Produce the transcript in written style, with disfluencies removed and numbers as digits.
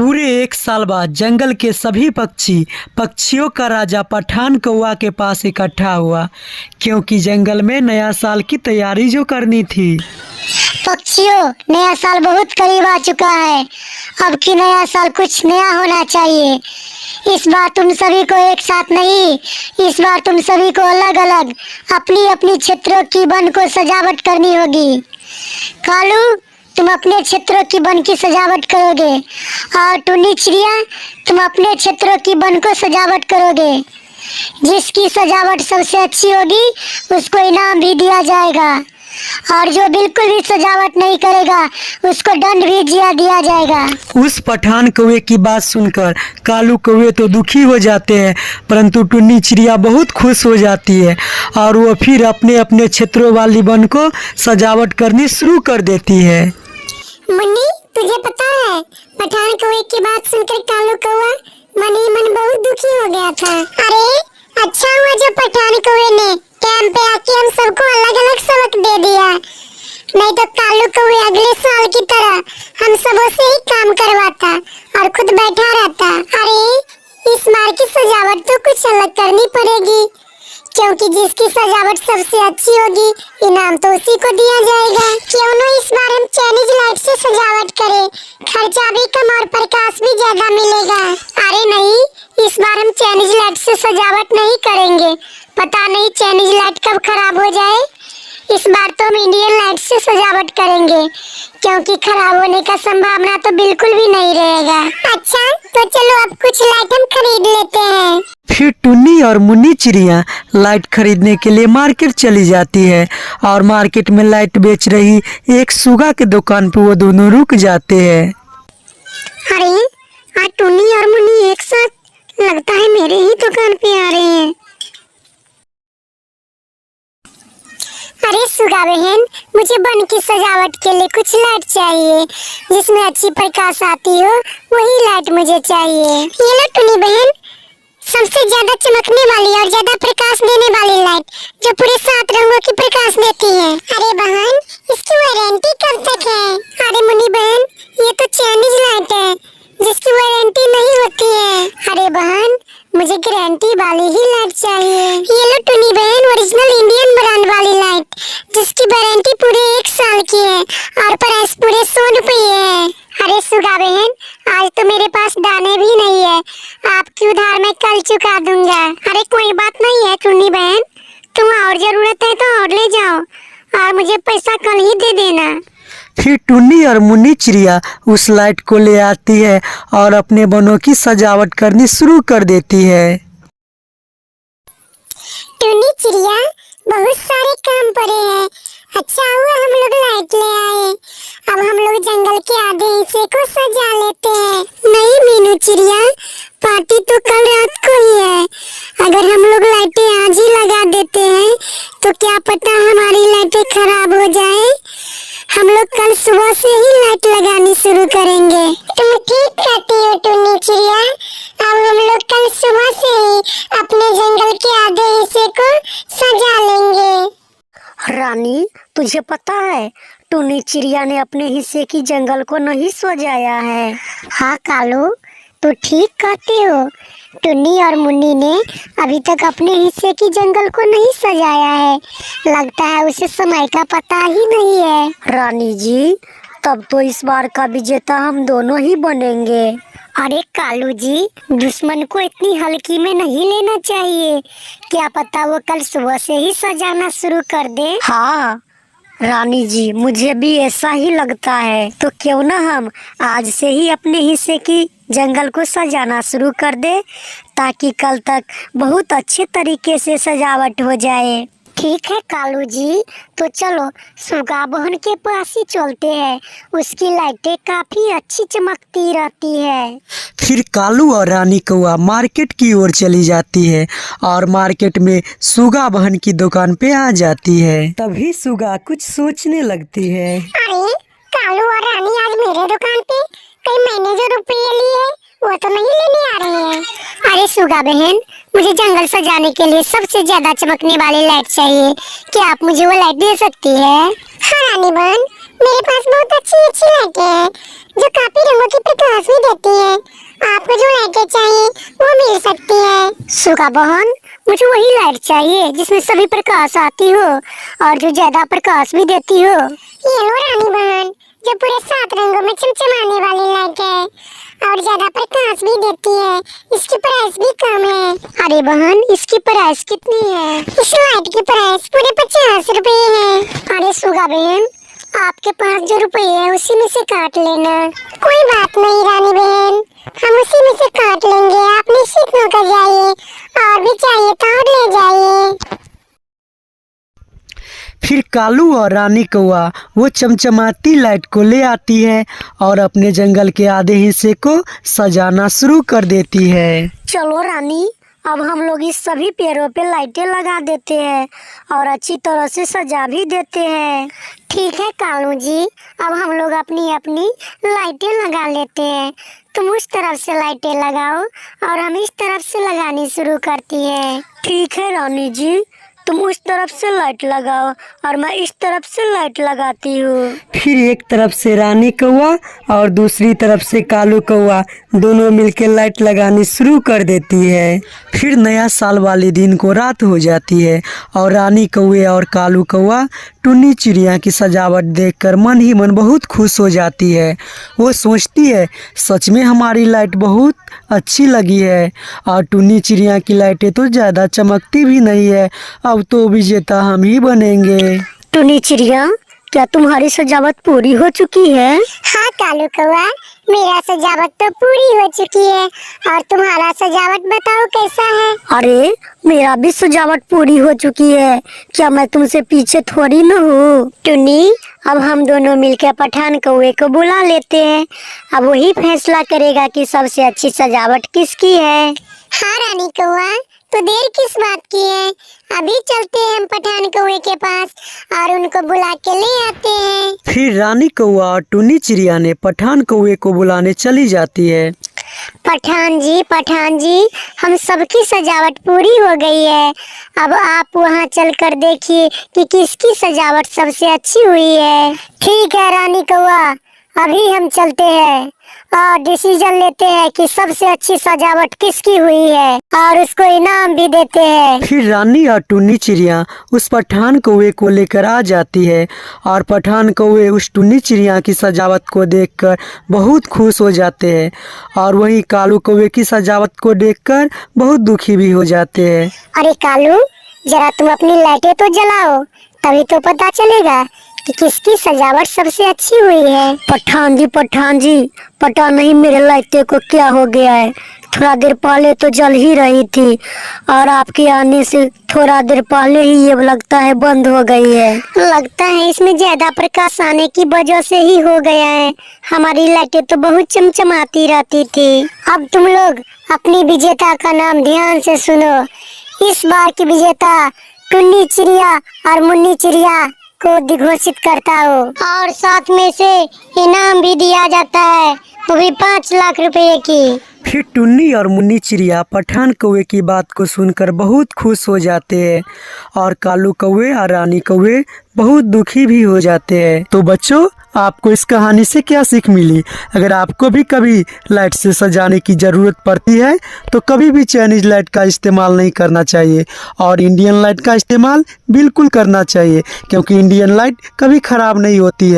पूरे 1 साल बाद जंगल के सभी पक्षी पक्षियों का राजा पठान कौवा के पास इकट्ठा हुआ, क्योंकि जंगल में नया साल की तैयारी जो करनी थी। पक्षियों, नया साल बहुत करीब आ चुका है। अब की नया साल कुछ नया होना चाहिए। इस बार तुम सभी को एक साथ नहीं, इस बार तुम सभी को अलग अलग अपनी अपनी क्षेत्रों की वन को सजावट करनी होगी। कालू, तुम अपने क्षेत्रों की वन की सजावट करोगे और टुन्नी चिड़िया, तुम अपने क्षेत्रों की वन को सजावट करोगे। जिसकी सजावट सबसे अच्छी होगी उसको इनाम भी दिया जाएगा, और जो बिल्कुल भी सजावट नहीं करेगा उसको दंड भी दिया जाएगा। उस पठान कौवे की बात सुनकर कालू कौवे तो दुखी हो जाते हैं, परंतु टुन्नी चिड़िया बहुत खुश हो जाती है और वो फिर अपने अपने क्षेत्रों वाली वन को सजावट करनी शुरू कर देती है। मुन्नी, तुझे पता है पठान कौवे की बात सुनकर कालू कौवा मन ही मन बहुत दुखी हो गया था। अरे अच्छा हुआ जो पठान कौवे ने कैंप पे आके हम सबको अलग अलग सबक दे दिया, नहीं तो कालू कौवे अगले साल की तरह हम सबों से ही काम करवाता और खुद बैठा रहता। अरे इस बार की सजावट तो कुछ अलग करनी पड़ेगी, क्योंकि जिसकी सजावट सबसे अच्छी होगी इनाम तो उसी को दिया जाएगा। क्यों न इस बार हम चाइनीज लाइट से सजावट करें, खर्चा भी कम और प्रकाश भी ज्यादा मिलेगा। अरे नहीं, इस बार हम चाइनीज लाइट से सजावट नहीं करेंगे, पता नहीं चाइनीज लाइट कब खराब हो जाए। इस बार तो हम इंडियन लाइट से सजावट करेंगे, क्योंकि खराब होने का संभावना तो बिल्कुल भी नहीं रहेगा। अच्छा, तो चलो अब कुछ लाइट हम खरीद लेते हैं। फिर टुन्नी और मुन्नी चिड़िया लाइट खरीदने के लिए मार्केट चली जाती है और मार्केट में लाइट बेच रही एक सुगा के दुकान पे वो दोनों रुक जाते हैं। अरे आज टुन्नी और मुन्नी एक साथ लगता है मेरे ही दुकान पे आ रहे हैं। अरे सुगा बहन, मुझे वन की सजावट के लिए कुछ लाइट चाहिए, जिसमें अच्छी प्रकाश आती हो वही लाइट मुझे चाहिए। ये लो टुन्नी बहन, सबसे ज्यादा चमकने वाली और ज्यादा प्रकाश देने वाली लाइट जो पूरे 7 रंगों की प्रकाश देती है। अरे बहन, इसकी वारंटी कब तक है? अरे मुन्नी बहन, ये तो चाइनीज लाइट है जिसकी वारंटी नहीं होती है। अरे बहन, मुझे गारंटी वाली ही लाइट चाहिए। ये लो टुन्नी बहन, ओरिजिनल इंडियन ब्रांड वाली लाइट जिसकी वारंटी पूरे 1 साल की है और प्राइस पूरे 100 रुपये है। अरे सुगा बहन, आज तो मेरे पास दाने भी नहीं है, आपकी उधार मैं कल चुका दूंगा। अरे कोई बात नहीं है टुन्नी बहन, तुम और जरूरत है तो और ले जाओ और मुझे पैसा कल ही दे देना। फिर टुन्नी और मुन्नी चिड़िया उस लाइट को ले आती है और अपने वनों की सजावट करनी शुरू कर देती है। टुन्नी चिड़िया, बहुत सारे काम पड़े हैं, अच्छा हुआ हम लोग लाइट ले आए। अब हम लोग जंगल के आधे हिस्से को सजा लेते हैं। नहीं मीनू चिड़िया, पार्टी तो कल रात को ही है। अगर हम लोग लाइटें आज ही लगा देते हैं तो क्या पता हमारी लाइटें खराब हो जाए। हम लोग कल सुबह से ही लाइट लगानी शुरू करेंगे। तुम ठीक कहती हो टुन्नी चिड़िया, अब हम लोग कल सुबह से ही अपने जंगल के आधे हिस्से को सजा लेंगे। रानी, तुझे पता है टुन्नी चिड़िया ने अपने हिस्से की जंगल को नहीं सजाया है। हाँ कालू, तू ठीक कहती हो, टुन्नी और मुन्नी ने अभी तक अपने हिस्से की जंगल को नहीं सजाया है। लगता है उसे समय का पता ही नहीं है। रानी जी, तब तो इस बार का विजेता हम दोनों ही बनेंगे। अरे कालू जी, दुश्मन को इतनी हल्की में नहीं लेना चाहिए, क्या पता वो कल सुबह से ही सजाना शुरू कर दे। हाँ रानी जी, मुझे भी ऐसा ही लगता है। तो क्यों ना हम आज से ही अपने हिस्से की जंगल को सजाना शुरू कर दे, ताकि कल तक बहुत अच्छे तरीके से सजावट हो जाए। ठीक है कालू जी, तो चलो सुगा बहन के पास ही चलते हैं, उसकी लाइटें काफी अच्छी चमकती रहती है। फिर कालू और रानी कौवा मार्केट की ओर चली जाती है और मार्केट में सुगा बहन की दुकान पे आ जाती है। तभी सुगा कुछ सोचने लगती है। अरे कालू और रानी आज मेरे दुकान पे कहीं मैंने जो रुपये लिए वो तो नहीं लेने आ रहे हैं। अरे सुगा बहन, मुझे जंगल सजाने के लिए सबसे ज्यादा चमकने वाली लाइट चाहिए, क्या आप मुझे वो लाइट दे सकती है? हाँ रानी बहन, मेरे पास बहुत अच्छी अच्छी लाइटें हैं जो काफी रंगों की प्रकाश भी देती है। आपको जो लाइटें चाहिए वो मिल सकती है। सुगा बहन, मुझे वही लाइट चाहिए जिसमें सभी प्रकाश आती हो और जो ज्यादा प्रकाश भी देती हो। ये लो रानी बहन, जो पूरे 7 रंगों में चमचमाने वाली लाइट है और ज्यादा प्रकाश भी देती है। इसकी प्राइस भी कम है। अरे बहन, इसकी प्राइस कितनी है? इस लाइट की प्राइस पूरे 50 रुपए है। अरे सुगा बहन, आपके पास जो रुपए है उसी में से काट लेना। कोई बात नहीं रानी बहन, हम उसी में से काट लेंगे। आप निश्चित होकर जाइए, और भी चाहिए तो और ले जाइए। फिर कालू और रानी कौआ वो चमचमाती लाइट को ले आती है और अपने जंगल के आधे हिस्से को सजाना शुरू कर देती है। चलो रानी, अब हम लोग इस सभी पेड़ों पे लाइटें लगा देते हैं और अच्छी तरह से सजा भी देते हैं। ठीक है कालू जी, अब हम लोग अपनी अपनी लाइटें लगा लेते हैं। तुम उस तरफ से लाइटें लगाओ और हम इस तरफ से लगानी शुरू करती हैं। ठीक है रानी जी, तुम उस तरफ से लाइट लगाओ और मैं इस तरफ से लाइट लगाती हूँ। फिर एक तरफ से रानी कौआ और दूसरी तरफ से कालू कौआ दोनों मिलकर लाइट लगानी शुरू कर देती है। फिर नया साल वाले दिन को रात हो जाती है और रानी कौए और कालू कौआ टुन्नी चिड़िया की सजावट देखकर मन ही मन बहुत खुश हो जाती है। वो सोचती है सच में हमारी लाइट बहुत अच्छी लगी है और टुन्नी चिड़िया की लाइटें तो ज़्यादा चमकती भी नहीं है। अब तो विजेता हम ही बनेंगे। टुन्नी चिड़िया, क्या तुम्हारी सजावट पूरी हो चुकी है? हाँ कालू कौआ, मेरा सजावट तो पूरी हो चुकी है। और तुम्हारा सजावट बताओ कैसा है? अरे, मेरा भी सजावट पूरी हो चुकी है। क्या मैं तुमसे पीछे थोड़ी न हूँ? टुन्नी, अब हम दोनों मिलकर पठान कौवे को बुला लेते हैं। अब वही फैसला करेगा कि सबसे अच्छी सजावट किसकी है। हाँ रानी कौआ, तो देर किस बात की है? अभी चलते हैं हम पठान कौवे के पास और उनको बुला के ले आते हैं। फिर रानी कौआ और टुन्नी चिड़िया ने पठान कौवे को बुलाने चली जाती है। पठान जी, हम सबकी सजावट पूरी हो गई है। अब आप वहाँ चलकर देखिए कि किसकी सजावट सबसे अच्छी हुई है। ठीक है रानी कौआ, अभी हम चलते हैं और डिसीजन लेते हैं कि सबसे अच्छी सजावट किसकी हुई है और उसको इनाम भी देते हैं। फिर रानी और टुन्नी चिड़िया उस पठान कौवे को लेकर आ जाती है और पठान कौवे उस टुन्नी चिड़िया की सजावट को देखकर बहुत खुश हो जाते हैं और वही कालू कौवे की सजावट को देखकर बहुत दुखी भी हो जाते हैं। अरे कालू, जरा तुम अपनी लाइटें तो जलाओ, तभी तो पता चलेगा कि किसकी सजावट सबसे अच्छी हुई है। पठान जी, पता नहीं मेरे लाइटें को क्या हो गया है। थोड़ा देर पहले तो जल ही रही थी और आपके आने से थोड़ा देर पहले ही ये लगता है बंद हो गई है। लगता है इसमें ज्यादा प्रकाश आने की वजह से ही हो गया है। हमारी लाइटें तो बहुत चमचमाती रहती थी। अब तुम लोग अपनी विजेता का नाम ध्यान से सुनो। इस बार की विजेता टुन्नी चिड़िया और मुन्नी चिड़िया को घोषित करता हो और साथ में से इनाम भी दिया जाता है, वो भी 5 लाख रुपए की। फिर टुन्नी और मुन्नी चिड़िया पठान कौवे की बात को सुनकर बहुत खुश हो जाते हैं और कालू कौवे और रानी कौवे बहुत दुखी भी हो जाते हैं। तो बच्चों, आपको इस कहानी से क्या सीख मिली? अगर आपको भी कभी लाइट से सजाने की ज़रूरत पड़ती है तो कभी भी चाइनीज लाइट का इस्तेमाल नहीं करना चाहिए और इंडियन लाइट का इस्तेमाल बिल्कुल करना चाहिए, क्योंकि इंडियन लाइट कभी ख़राब नहीं होती है।